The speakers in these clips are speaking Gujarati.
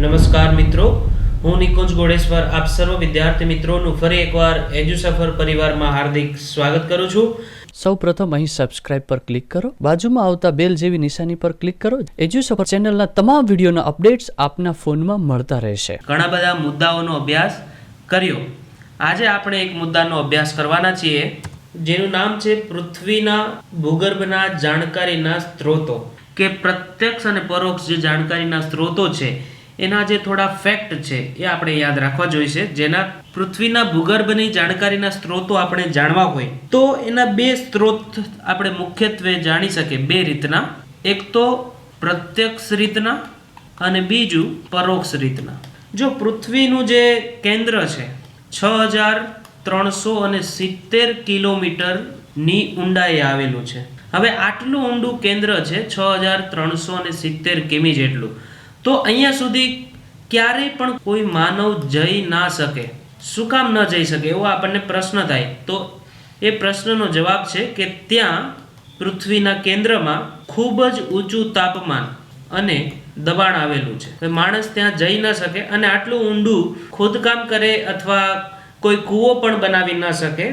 નમસ્કાર મિત્રો, હું નિકુંજ ગોડેશ્વર આપ સર્વ વિદ્યાર્થી મિત્રોનું ફરી એકવાર એજ્યુસફર પરિવારમાં હાર્દિક સ્વાગત કરું છું. સૌપ્રથમ અહીં સબસ્ક્રાઇબ પર ક્લિક કરો, બાજુમાં આવતા બેલ જેવી નિશાની પર ક્લિક કરો. એજ્યુસફર ચેનલના તમામ વિડીયોના અપડેટ્સ આપના ફોનમાં મળતા રહેશે. ઘણા બધા મુદ્દાઓનો અભ્યાસ કર્યો. આજે આપણે એક મુદ્દાનો અભ્યાસ કરવાના છીએ જેનું નામ છે પૃથ્વીના ભૂગર્ભના જાણકારીના સ્ત્રોતો, કે પ્રત્યક્ષ અને પરોક્ષ જે જાણકારીના સ્ત્રોતો છે એના જે થોડા ફેક્ટ છે એ આપણે યાદ રાખવા જોઈશે. જેના પૃથ્વીના ભૂગર્ભની જાણકારીના સ્ત્રોતો આપણે જાણવા હોય તો એના બે સ્ત્રોત આપણે મુખ્યત્વે જાણી શકીએ બે રીતના. એક તો પ્રત્યક્ષ રીતના અને બીજું પરોક્ષ રીતના. જો પૃથ્વીનું જે કેન્દ્ર છે 6370 કિલોમીટરની ઊંડાઈએ આવેલું છે. હવે આટલું ઊંડું કેન્દ્ર છે 6370 કિમી જેટલું, તો અહીંયા સુધી ક્યારેય પણ કોઈ માનવ જઈ ના શકે. શું કામ ન જઈ શકે એવો આપણને પ્રશ્ન થાય. તો એ પ્રશ્નનો જવાબ છે કે ત્યાં પૃથ્વીના કેન્દ્રમાં ખૂબ જ ઊંચું તાપમાન અને દબાણ આવેલું છે. માણસ ત્યાં જઈ ન શકે અને આટલું ઊંડું ખોદકામ કરે અથવા કોઈ કૂવો પણ બનાવી ન શકે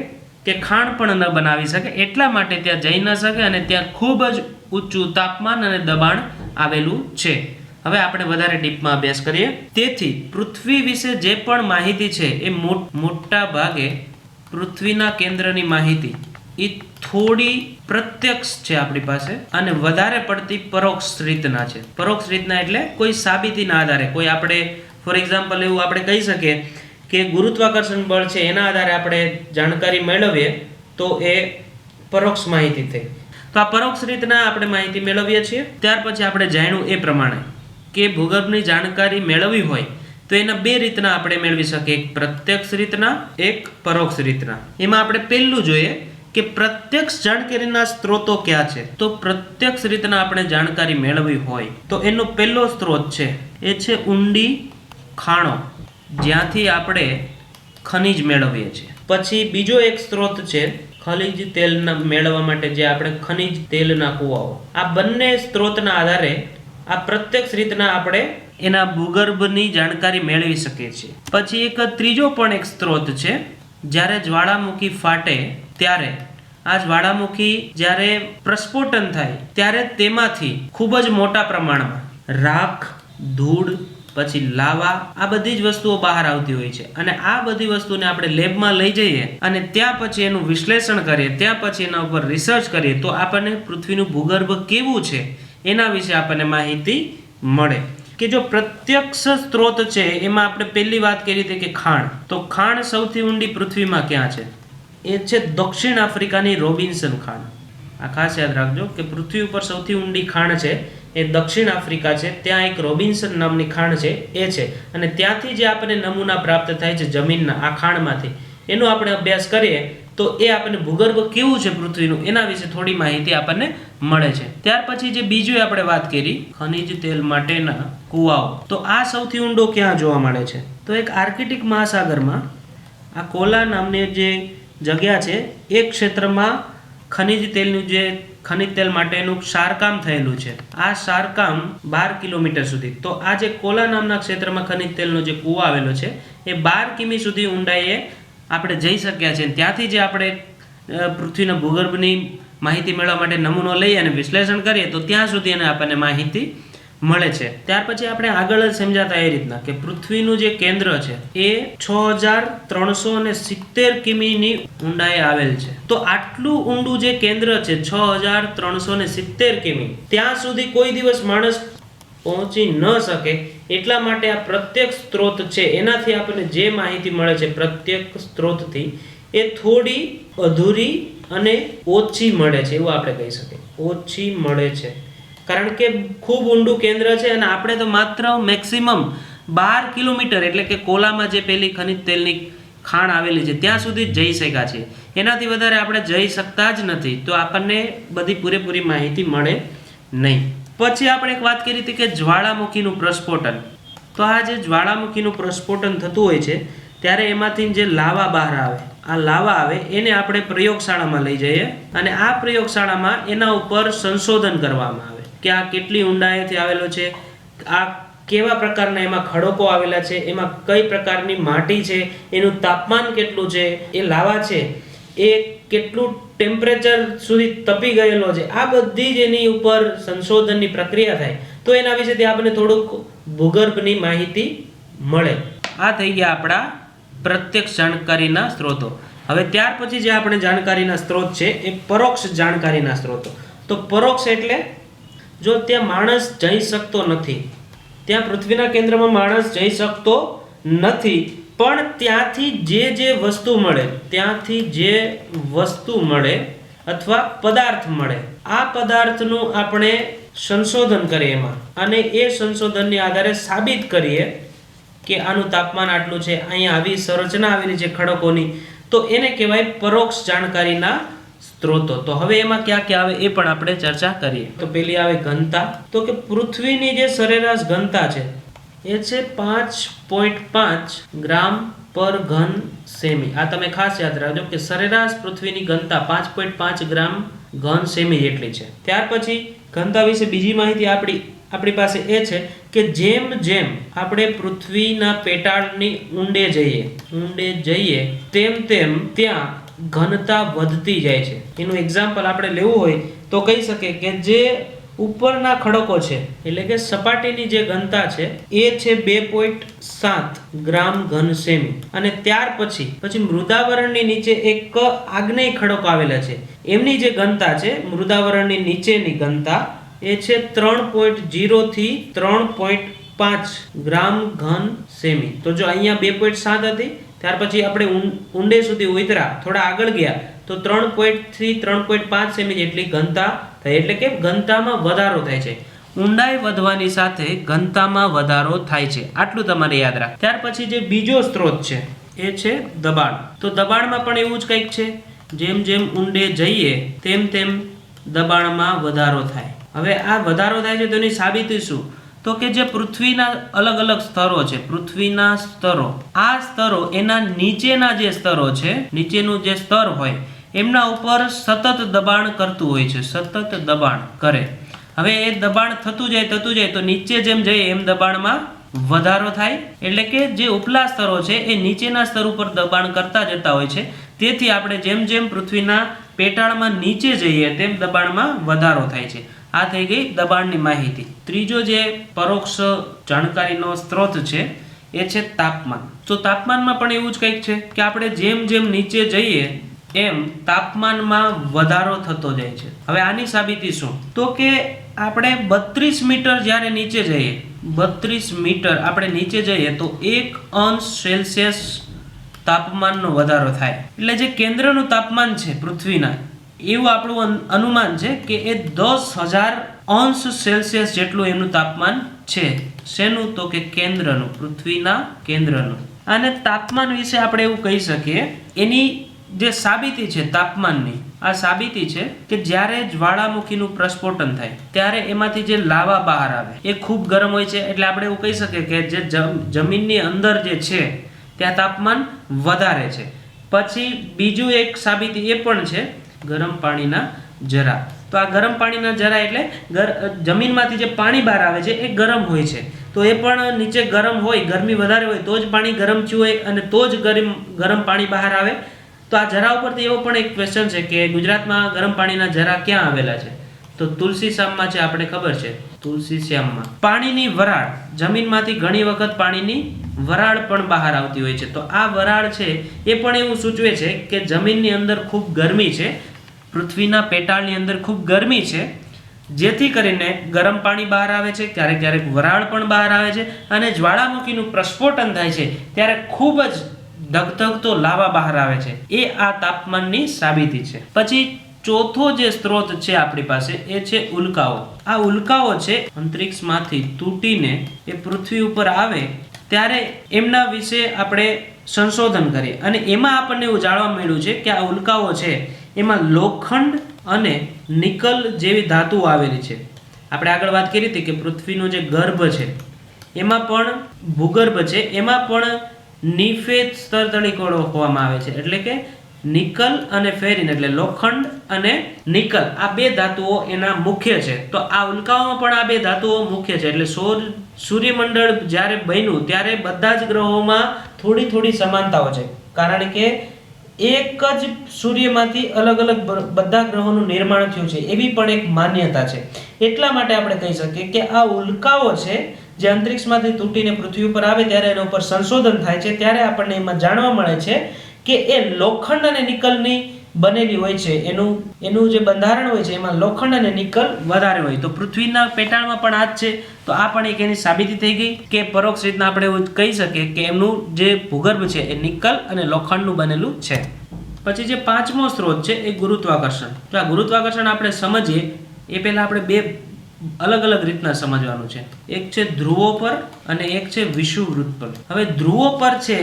કે ખાણ પણ ન બનાવી શકે, એટલા માટે ત્યાં જઈ ન શકે અને ત્યાં ખૂબ જ ઊંચું તાપમાન અને દબાણ આવેલું છે. હવે આપણે વધારે ડીપમાં અભ્યાસ કરીએ. તેથી પૃથ્વી વિશે જે પણ માહિતી છે એ મોટા ભાગે પૃથ્વીના કેન્દ્રની માહિતી એ થોડી પ્રત્યક્ષ છે આપણી પાસે અને વધારે પડતી પરોક્ષ રીતના છે. પરોક્ષ રીતના એટલે કોઈ સાબિતીના આધારે, કોઈ આપણે ફોર એક્ઝામ્પલ એવું આપણે કહી શકીએ કે ગુરુત્વાકર્ષણ બળ છે એના આધારે આપણે જાણકારી મેળવીએ તો એ પરોક્ષ માહિતી થઈ. તો આ પરોક્ષ રીતના આપણે માહિતી મેળવીએ છીએ. ત્યાર પછી આપણે જાણ્યું એ પ્રમાણે કે ભૂગર્ભની જાણકારી મેળવવી હોય તો એના બે રીતના આપણે મેળવી શકીએ, એક પ્રત્યક્ષ રીતના, એક પરોક્ષ રીતના. એમાં આપણે પહેલું જોઈએ કે પ્રત્યક્ષ જાણકારીના સ્ત્રોતો કયા છે. તો પ્રત્યક્ષ રીતના આપણે જાણકારી મેળવવી હોય તો એનો પહેલો સ્ત્રોત છે એ છે ઊંડી ખાણો, જ્યાંથી આપણે ખનિજ મેળવીએ છીએ. પછી બીજો એક સ્ત્રોત છે ખનિજ તેલ મેળવવા માટે જે આપણે ખનિજ તેલના કૂવાઓ. આ બંને સ્ત્રોતના આધારે આ પ્રત્યક્ષ રીતના આપણે એના ભૂગર્ભની જાણકારી મેળવી શકીએ છીએ. પછી એક ત્રીજો પણ એક સ્ત્રોત છે, જ્યારે જ્વાળામુખી ફાટે ત્યારે આ જ્વાળામુખી જ્યારે પ્રસ્ફોટન થાય ત્યારે તેમાંથી ખૂબ જ મોટા પ્રમાણમાં રાખ, ધૂળ, પછી લાવા, આ બધી જ વસ્તુઓ બહાર આવતી હોય છે. અને આ બધી વસ્તુને આપણે લેબમાં લઈ જઈએ અને ત્યાં પછી એનું વિશ્લેષણ કરીએ, ત્યાં પછી એના ઉપર રિસર્ચ કરીએ તો આપણને પૃથ્વીનું ભૂગર્ભ કેવું છે એના વિશે આપણને માહિતી મળે. કે જો પ્રત્યક્ષ સ્ત્રોત છે એમાં આપણે પહેલી વાત કરી હતી કે ખાણ. તો ખાણ સૌથી ઊંડી પૃથ્વીમાં ક્યાં છે? એ છે દક્ષિણ આફ્રિકાની રોબિન્સન ખાણ. આ ખાસ યાદ રાખજો કે પૃથ્વી ઉપર સૌથી ઊંડી ખાણ છે એ દક્ષિણ આફ્રિકા છે. ત્યાં એક રોબિન્સન નામની ખાણ છે એ છે, અને ત્યાંથી જે આપણને નમૂના પ્રાપ્ત થાય છે જમીનના આ ખાણમાંથી, એનો આપણે અભ્યાસ કરીએ તો એ આપણને ભૂગર્ભ કેવું છે પૃથ્વીનું એના વિશે થોડી માહિતી આપણને મળે છે. ત્યાર પછી જે બીજું આપણે વાત કરી ખનિજ તેલ માટેના કૂવાઓ, તો આ સૌથી ઊંડો ક્યાં જોવા મળે છે? તો એક આર્કટિક મહાસાગરમાં આ કોલા નામની જે જગ્યા છે એ ક્ષેત્રમાં ખનિજ તેલનું જે ખનિજ તેલ માટેનું ક્ષારકામ થયેલું છે. આ ક્ષારકામ 12 કિલોમીટર સુધી. તો આ જે કોલા નામના ક્ષેત્રમાં ખનિજ તેલનો જે કૂવો આવેલો છે એ 12 કિમી સુધી ઊંડાઈએ આપણે જઈ શક્યા છે. ત્યાંથી જે આપણે પૃથ્વીના ભૂગર્ભની માહિતી મેળવવા માટે નમૂનો લઈએ અને વિશ્લેષણ કરીએ તો ત્યાં સુધી એને આપણને માહિતી મળે છે. ત્યાર પછી આપણે આગળ જ સમજાતા એ રીતના કે પૃથ્વીનું જે કેન્દ્ર છે એ 6370 કિમીની ઊંડાઈએ આવેલ છે. તો આટલું ઊંડું જે કેન્દ્ર છે 6370 કિમી, ત્યાં સુધી કોઈ દિવસ માણસ પહોંચી ન શકે. એટલા માટે આ પ્રત્યક્ષ સ્ત્રોત છે એનાથી આપણને જે માહિતી મળે છે પ્રત્યક્ષ સ્ત્રોતથી એ થોડી અધૂરી અને ઓછી મળે છે એવું આપણે કહી શકીએ. ઓછી મળે છે કારણ કે ખૂબ ઊંડું કેન્દ્ર છે અને આપણે તો માત્ર મેક્સિમમ 12 કિલોમીટર એટલે કે કોલામાં જે પેલી ખનિજ તેલની ખાણ આવેલી છે ત્યાં સુધી જ જઈ શક્યા છીએ. એનાથી વધારે આપણે જઈ શકતા જ નથી. તો આપણને બધી પૂરેપૂરી માહિતી મળે નહીં. પછી આપણે એક વાત કરી હતી કે જ્વાળામુખીનું પ્રસ્ફોટન. તો આ જે જ્વાળામુખીનું પ્રસ્ફોટન થતું હોય છે ત્યારે એમાંથી જે લાવા બહાર આવે, આ લાવા આવે એને આપણે પ્રયોગશાળામાં લઈ જઈએ અને આ પ્રયોગશાળામાં એના ઉપર સંશોધન કરવામાં આવે કે આ કેટલી ઊંડાઈથી આવેલો છે, આ કેવા પ્રકારના એમાં ખડકો આવેલા છે, એમાં કઈ પ્રકારની માટી છે, એનું તાપમાન કેટલું છે, એ લાવા છે એ કેટલું ટેમ્પરેચર સુધી તપી ગયેલો છે, આ બધી જ એની ઉપર સંશોધનની પ્રક્રિયા થાય તો એના વિશેથી આપણને થોડુંક ભૂગર્ભની માહિતી મળે. આ થઈ ગયા આપણા પ્રત્યક્ષ જાણકારીના સ્ત્રોતો. હવે ત્યાર પછી જે આપણે જાણકારીના સ્ત્રોત છે એ પરોક્ષ જાણકારીના સ્ત્રોતો. તો પરોક્ષ એટલે જો ત્યાં માણસ જઈ શકતો નથી, ત્યાં પૃથ્વીના કેન્દ્રમાં માણસ જઈ શકતો નથી, પણ ત્યાંથી જે વસ્તુ મળે અથવા પદાર્થ મળે, આ પદાર્થનું આપણે સંશોધન કરીએ એમાં, અને એ સંશોધનની આધારે સાબિત કરીએ કે આનું તાપમાન આટલું છે, અહીંયા આવી સંરચના આવેલી છે ખડકોની, તો એને કહેવાય પરોક્ષ જાણકારીના સ્ત્રોતો. તો હવે એમાં ક્યાં ક્યાં આવે એ પણ આપણે ચર્ચા કરીએ. તો પેલી આવે ઘનતા. તો કે પૃથ્વીની જે સરેરાશ ઘનતા છે એ છે 5.5 ગ્રામ પર ઘન સેમી. આ તમે ખાસ યાદ રાખજો કે સરેરાશ પૃથ્વીની ઘનતા 5.5 ગ્રામ ઘન સેમી જેટલી છે. ત્યાર પછી ઘનતા વિશે બીજી માહિતી આપણી પાસે એ છે કે જેમ જેમ આપણે પૃથ્વીના પેટાળની ઊંડે જઈએ તેમ તેમ ત્યાં ઘનતા વધતી જાય છે. એનું એક્ઝામ્પલ આપણે લેવું હોય તો કહી શકીએ કે જે ઉપરના ખડકો છે એટલે કે સપાટીની જે ઘનતા છે એ છે 2.7 ગ્રામ ઘન સેમી, અને ત્યાર પછી મૃદાવરણની નીચે એક આગ્નેય ખડકો આવેલા છે, એમની જે ઘનતા છે મૃદાવરણની નીચેની ઘનતા એ છે 3.0 થી 3.5 ગ્રામ ઘન સેમી. તો જો અહીંયા 2.7 હતી, ત્યાર પછી આપણે ઊંડે સુધી ઉતર્યા, થોડા આગળ ગયા તો 3.0 થી 3.5 સેમી જેટલી ઘનતા થઈ, એટલે કે ઘનતામાં વધારો થાય છે. ઊંડાઈ વધવાની સાથે ઘનતામાં વધારો થાય છે, આટલું તમારે યાદ રાખ. ત્યાર પછી જે બીજો સ્ત્રોત છે એ છે દબાણ. તો દબાણમાં પણ એવું જ કંઈક છે, જેમ જેમ ઊંડે જઈએ તેમ તેમ દબાણમાં વધારો થાય. હવે આ વધારો થાય છે તો એની સાબિતી શું? તો કે જે પૃથ્વીના અલગ અલગ સ્તરો છે, પૃથ્વીના સ્તરો, આ સ્તરો એના નીચેના જે સ્તરો છે, નીચેનું જે સ્તર હોય એમના ઉપર સતત દબાણ કરતું હોય છે, સતત દબાણ કરે. હવે એ દબાણ થતું જાય તો નીચે જેમ જઈએ એમ દબાણમાં વધારો થાય, એટલે કે જે ઉપલા સ્તરો છે એ નીચેના સ્તર ઉપર દબાણ કરતા જતા હોય છે. તેથી આપણે જેમ જેમ પૃથ્વીના પેટાળમાં નીચે જઈએ તેમ દબાણમાં વધારો થાય છે. આ થઈ ગઈ દબાણની માહિતી. ત્રીજો જે પરોક્ષ જાણકારીનો સ્ત્રોત છે એ છે તાપમાન. તો તાપમાનમાં પણ એવું જ કંઈક છે કે આપણે જેમ જેમ નીચે જઈએ એમ તાપમાનમાં વધારો થતો જાય છે. હવે આની સાબિતી શું? તો કે આપણે 32 મીટર જ્યારે નીચે જઈએ, 32 મીટર આપણે નીચે જઈએ તો 1 અંશ સેલ્સિયસ તાપમાનનો વધારો થાય. એટલે જે કેન્દ્રનું તાપમાન છે પૃથ્વીના, એવું આપણું અનુમાન છે કે એ 10,000 અંશ સેલ્સિયસ જેટલું એનું તાપમાન છે. શેનું? તો કે કેન્દ્રનું, પૃથ્વીના કેન્દ્રનું. અને તાપમાન વિશે આપણે એવું કહી શકીએ, એની જે સાબિતી છે તાપમાનની, આ સાબિતી છે કે જ્યારે જ્વાળામુખીનું પ્રસ્ફોટન થાય ત્યારે એમાંથી જે લાવા બહાર આવે એ ખૂબ ગરમ હોય છે. એટલે આપણે એવું કહી શકીએ કે જે જમીનની અંદર જે છે ત્યાં તાપમાન વધારે છે. પછી બીજું એક સાબિતી એ પણ છે ગરમ પાણીના જરા. તો આ ગરમ પાણીના જરા એટલે જમીનમાંથી જે પાણી બહાર આવે છે એ ગરમ હોય છે, તો એ પણ નીચે ગરમ હોય, ગરમી વધારે હોય તો જ પાણી ગરમ થયું હોય અને તો જ ગરમ પાણી બહાર આવે. તો આ જરા ઉપરથી એવો પણ એક ક્વેશ્ચન છે કે ગુજરાતમાં ગરમ પાણીના જરા ક્યાં આવેલા છે? તો તુલસી શ્યામમાં છે, આપણે ખબર છે તુલસી શ્યામમાં. પાણીની વરાળ, જમીનમાંથી ઘણી વખત પાણીની વરાળ પણ બહાર આવતી હોય છે. તો આ વરાળ છે એ પણ એવું સૂચવે છે કે જમીનની અંદર ખૂબ ગરમી છે, પૃથ્વીના પેટાળની અંદર ખૂબ ગરમી છે, જેથી કરીને ગરમ પાણી બહાર આવે છે, ક્યારેક ક્યારેક વરાળ પણ બહાર આવે છે, અને જ્વાળામુખીનું પ્રસ્ફોટન થાય છે ત્યારે ખૂબ જ ધગધગતો લાવા બહાર આવે છે. એ આ તાપમાનની સાબિતી છે. પછી ચોથો જે સ્ત્રોત છે આપણી પાસે એ છે ઉલ્કાઓ. આ ઉલ્કાઓ છે અંતરિક્ષમાંથી તૂટીને એ પૃથ્વી ઉપર આવે ત્યારે એમના વિશે આપણે સંશોધન કરીએ, અને એમાં આપણને એવું જાણવા મળ્યું છે કે આ ઉલ્કાઓ છે એમાં લોખંડ અને નિકલ જેવી ધાતુઓ આવેલી છે. આપણે આગળ વાત કરી હતી કે પૃથ્વીનો જે ગર્ભ છે એમાં પણ ભૂગર્ભ છે, એમાં પણ નિફેદ સ્તર તરીકે ઓળખવામાં આવે છે. એટલે કે નિકલ અને ફેરિન, એટલે લોખંડ અને નિકલ, આ બે ધાતુઓ એના મુખ્ય છે. તો આ ઉલ્કાઓમાં પણ આ બે ધાતુઓ મુખ્ય છે. એટલે સૌર સૂર્યમંડળ જ્યારે બન્યું ત્યારે બધા જ ગ્રહોમાં થોડી થોડી સમાનતાઓ છે, કારણ કે એક જ સૂર્યમાંથી અલગ અલગ બધા ગ્રહોનું નિર્માણ થયું છે એવી પણ એક માન્યતા છે. એટલા માટે આપણે કહી શકીએ કે આ ઉલ્કાઓ છે જે અંતરિક્ષમાંથી તૂટીને પૃથ્વી ઉપર આવે ત્યારે એના ઉપર સંશોધન થાય છે, ત્યારે આપણને એમાં જાણવા મળે છે કે એ લોખંડ અને નિકલની બનેલી હોય છે. એનું જે બંધારણ હોય છે એમાં લોખંડ અને નિકલ વધારે હોય. તો પૃથ્વીના પેટાળમાં પણ આ જ છે. તો આ પણ એક એની સાબિતી થઈ ગઈ કે પરોક્ષ રીતના આપણે એવું કહી શકીએ કે એમનું જે ભૂગર્ભ છે એ નિકલ અને લોખંડનું બનેલું છે. પછી જે પાંચમો સ્ત્રોત છે એ ગુરુત્વાકર્ષણ. તો આ ગુરુત્વાકર્ષણ આપણે સમજીએ એ પહેલા આપણે બે અલગ અલગ રીતના સમજવાનું છે. એક છે ધ્રુવો પર અને એક છે વિષુવવૃત્ત પર. હવે ધ્રુવો પર છે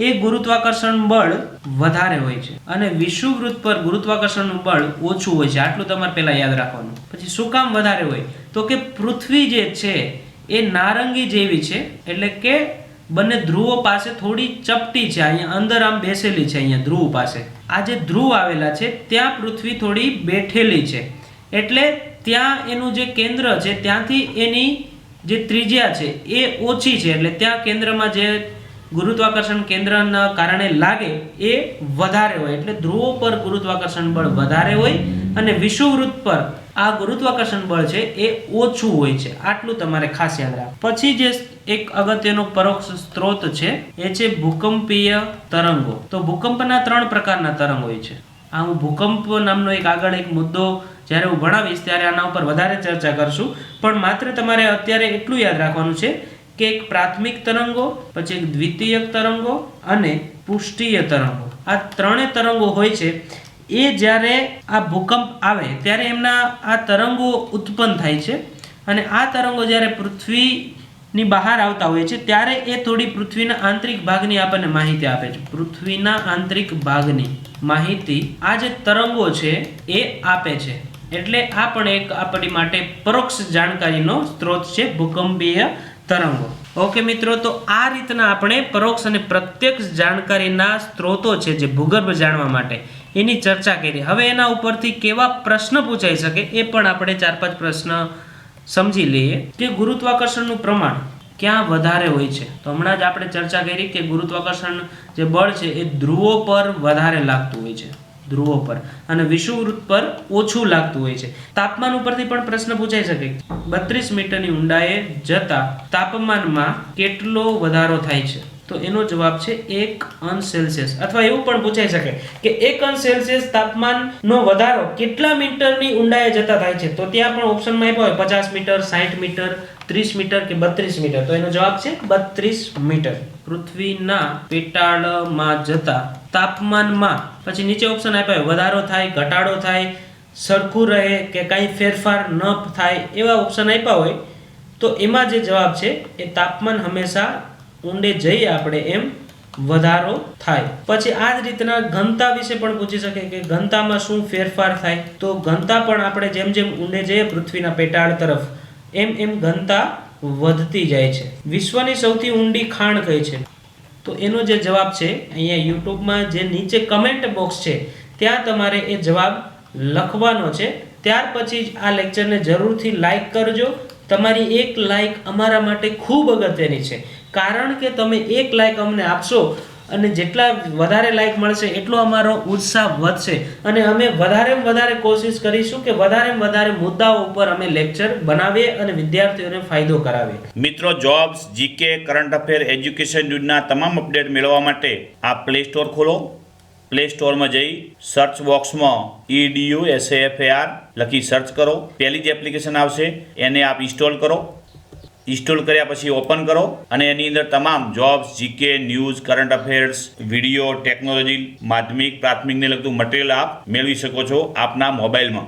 એ ગુરુત્વાકર્ષણ બળ વધારે હોય છે અને વિષુવવૃત્ત પર ગુરુત્વાકર્ષણનું બળ ઓછું હોય છે. આટલું તમારે પહેલા યાદ રાખવાનું. પછી શું કામ વધારે હોય? તો કે પૃથ્વી જે છે એ નારંગી જેવી છે, એટલે કે બંને ધ્રુવો પાસે થોડી ચપટી છે, અહીંયા અંદર આમ બેસેલી છે. અહીંયા ધ્રુવ પાસે આ જે ધ્રુવ આવેલા છે ત્યાં પૃથ્વી થોડી બેઠેલી છે, એટલે ત્યાં એનું જે કેન્દ્ર છે ત્યાંથી એની જે ત્રિજ્યા છે એ ઓછી છે, એટલે ત્યાં કેન્દ્રમાં જે ગુરુત્વાકર્ષણ કેન્દ્રના કારણે લાગે એ વધારે હોય. એટલે ધ્રુવો પર ગુરુત્વાકર્ષણ બળ વધારે હોય અને વિષુવવૃત્ત પર આ ગુરુત્વાકર્ષણ બળ છે એ ઓછું હોય છે. આટલું તમારે ખાસ યાદ રાખવું. પછી જે એક અગત્યનો પરોક્ષ સ્ત્રોત છે એ છે ભૂકંપીય તરંગો. તો ભૂકંપના 3 પ્રકારના તરંગ હોય છે. આ હું ભૂકંપ નામનો એક આગળ એક મુદ્દો જ્યારે હું ભણાવીશ ત્યારે આના ઉપર વધારે ચર્ચા કરશું, પણ માત્ર તમારે અત્યારે એટલું યાદ રાખવાનું છે કે એક પ્રાથમિક તરંગો, પછી એક દ્વિતીયક તરંગો અને પુષ્ટીય તરંગો. આ ત્રણેય તરંગો હોય છે એ જ્યારે આ ભૂકંપ આવે ત્યારે એમના આ તરંગો ઉત્પન્ન થાય છે અને આ તરંગો જ્યારે પૃથ્વીની બહાર આવતા હોય છે ત્યારે એ થોડી પૃથ્વીના આંતરિક ભાગની આપણને માહિતી આપે છે. પૃથ્વીના આંતરિક ભાગની માહિતી આ જે તરંગો છે એ આપે છે. એટલે આ પણ એક આપણી માટે પરોક્ષ જાણકારીનો સ્ત્રોત છે ભૂકંપીય તરંગો. ઓકે મિત્રો, તો આ રીતના આપણે પરોક્ષ અને પ્રત્યક્ષ જાણકારીના સ્ત્રોતો છે જે ભૂગર્ભ જાણવા માટે એની ચર્ચા કરી. હવે એના ઉપરથી કેવા પ્રશ્ન પૂછાઈ શકે એ પણ આપણે 4-5 પ્રશ્ન સમજી લઈએ કે ગુરુત્વાકર્ષણનું પ્રમાણ ક્યાં વધારે હોય છે. તો હમણાં જ આપણે ચર્ચા કરી કે ગુરુત્વાકર્ષણ જે બળ છે એ ધ્રુવો પર વધારે લાગતું હોય છે, ધ્રુવો પર, અને વિષુવવૃત્ત પર ઓછું લાગતું હોય છે. તાપમાન ઉપરથી પણ પ્રશ્ન પૂછાઈ શકે. 32 મીટરની ઊંડાઈએ જતા તાપમાનમાં કેટલો વધારો થાય છે? તો એનો જવાબ છે 1 અંશ સેલ્સિયસ. અથવા એવું પણ પૂછાઈ શકે કે 1 અંશ સેલ્સિયસ તાપમાનનો વધારો કેટલા મીટરની ઊંડાઈએ જતા થાય છે? તો ત્યાં પણ ઓપ્શનમાં આપ્યા હોય 50 મીટર, 60 મીટર, 30 મીટર કે 32 મીટર. તો એનો જવાબ છે 32 મીટર. પૃથ્વીના પેટાળમાં જતા તાપમાનમાં પછી નીચે ઓપ્શન આપ્યા હોય વધારો થાય, ઘટાડો થાય, સરખું રહે કે કાંઈ ફેરફાર ન થાય, એવા ઓપ્શન આપ્યા હોય તો એમાં જે જવાબ છે એ તાપમાન હંમેશા ઊંડે જઈએ આપણે એમ વધારો થાય. પછી આ જ રીતના ઘનતા વિશે પણ પૂછી શકે કે ઘનતામાં શું ફેરફાર થાય? તો ઘનતા પણ આપણે જેમ જેમ ઊંડે જઈએ પૃથ્વીના પેટાળ તરફ એમ ઘનતા વધતી જાય છે. વિશ્વની સૌથી ઊંડી ખાણ કઈ છે? તો એનો જે જવાબ છે અહીંયા યુટ્યુબમાં જે નીચે કમેન્ટ બોક્સ છે ત્યાં તમારે એ જવાબ લખવાનો છે. ત્યાર પછી જ આ લેક્ચરને જરૂરથી લાઈક કરજો. તમારી એક લાઈક અમારા માટે ખૂબ અગત્યની છે, કારણ કે તમે એક લાઈક અમને આપશો અને જેટલા વધારે લાઈક મળશે એટલો અમારો ઉત્સાહ વધશે અને અમે વધારે કોશિશ કરીશું કે વધારે મુદ્દાઓ ઉપર અમે લેક્ચર બનાવીએ અને વિદ્યાર્થીઓને ફાયદો કરાવીએ. મિત્રો, jobs, GK, current affair, education ન્યૂઝના તમામ અપડેટ મેળવવા માટે આપ પ્લે સ્ટોર ખોલો. પ્લે સ્ટોરમાં જઈ સર્ચ બોક્સમાં EDUSAFAR લખી સર્ચ કરો. પહેલી જ એપ્લિકેશન આવશે એને આપ ઇન્સ્ટોલ કરો. ઇન્સ્ટોલ કર્યા પછી ઓપન કરો અને એની અંદર તમામ jobs, GK, news, current affairs, video, technology, માધ્યમિક, પ્રાથમિકને લગતું મટીરિયલ આપ મેળવી શકો છો આપના મોબાઈલમાં.